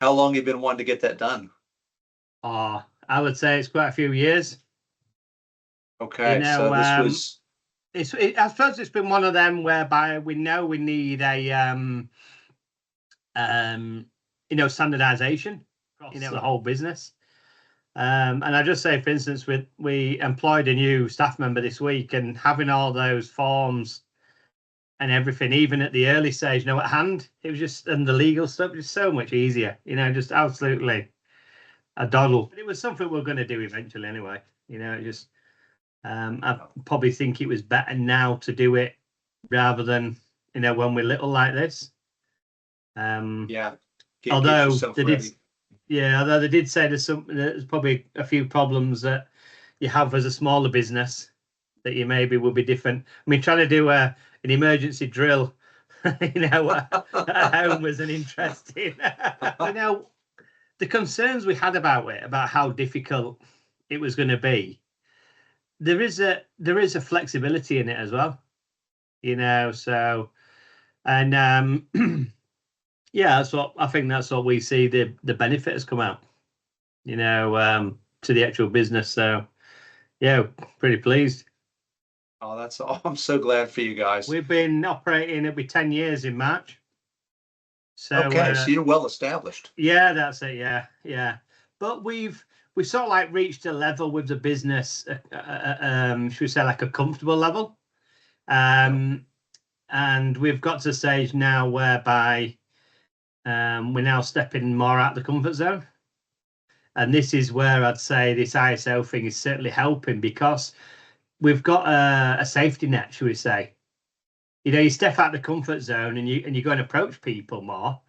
How long have you been wanting to get that done? I would say it's quite a few years. Okay, so this was. I suppose it's been one of them whereby we know we need a standardization across the whole business. And I just say, for instance, we employed a new staff member this week, and having all those forms and everything, even at the early stage, at hand, it was just, and the legal stuff was so much easier, just absolutely a doddle. But it was something we're going to do eventually anyway. I probably think it was better now to do it rather than, when we're little like this. Yeah. Although they did say there's probably a few problems that you have as a smaller business that you maybe will be different. I mean, trying to do an emergency drill, at home was an interesting. The concerns we had about it, about how difficult it was going to be. There is a flexibility in it as well, So, and yeah, that's what we see the benefit has come out, to the actual business. So, yeah, pretty pleased. Oh, that's all. I'm so glad for you guys. We've been operating, it'll be 10 years in March. So, okay, so you're well established. Yeah, that's it. Yeah. But we've sort of like reached a level with the business, should we say like a comfortable level. And we've got to a stage now whereby we're now stepping more out of the comfort zone. And this is where I'd say this ISO thing is certainly helping, because we've got a safety net, should we say. You step out of the comfort zone and you go and approach people more,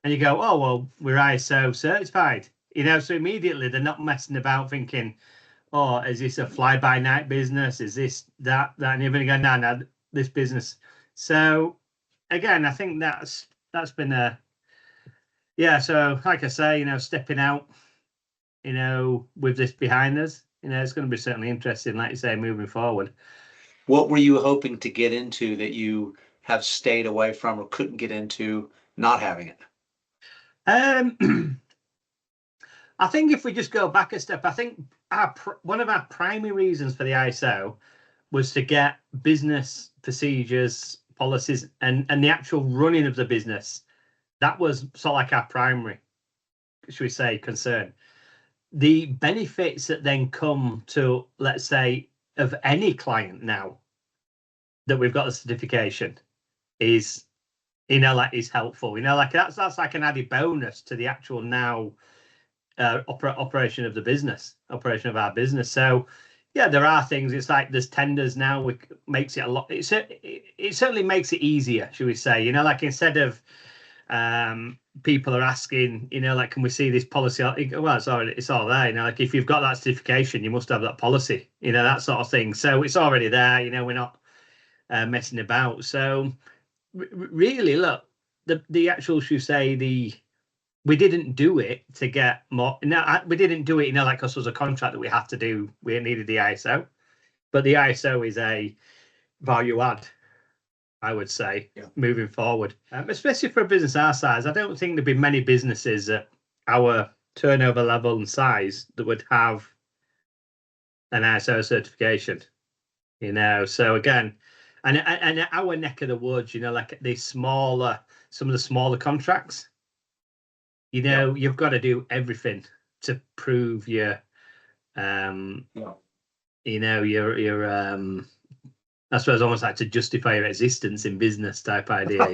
and you go, oh, well, we're ISO certified. So immediately they're not messing about thinking, oh, is this a fly-by-night business? Is this that? And you're going to go, no, this business. So again, I think that's been so like I say, stepping out, with this behind us, it's going to be certainly interesting, like you say, moving forward. What were you hoping to get into that you have stayed away from or couldn't get into not having it? I think if we just go back a step, I think one of our primary reasons for the ISO was to get business procedures, policies, and the actual running of the business. That was sort of like our primary, should we say, concern. The benefits that then come to, let's say, of any client now that we've got the certification is, is helpful. That's like an added bonus to the actual now operation of our business. So, yeah, there are things. It's like there's tenders now, which makes it a lot. It certainly makes it easier, should we say? Like instead of people are asking, can we see this policy? Well, it's all there. Like if you've got that certification, you must have that policy. That sort of thing. So it's already there. We're not messing about. So really, look, the actual, should say, we didn't do it to get more. No, we didn't do it, like us was a contract that we had to do. We needed the ISO, but the ISO is a value add, I would say, moving forward, especially for a business our size. I don't think there'd be many businesses at our turnover level and size that would have an ISO certification. So again, and our neck of the woods, like some of the smaller contracts. You've got to do everything to prove your I suppose almost like to justify your existence in business type idea,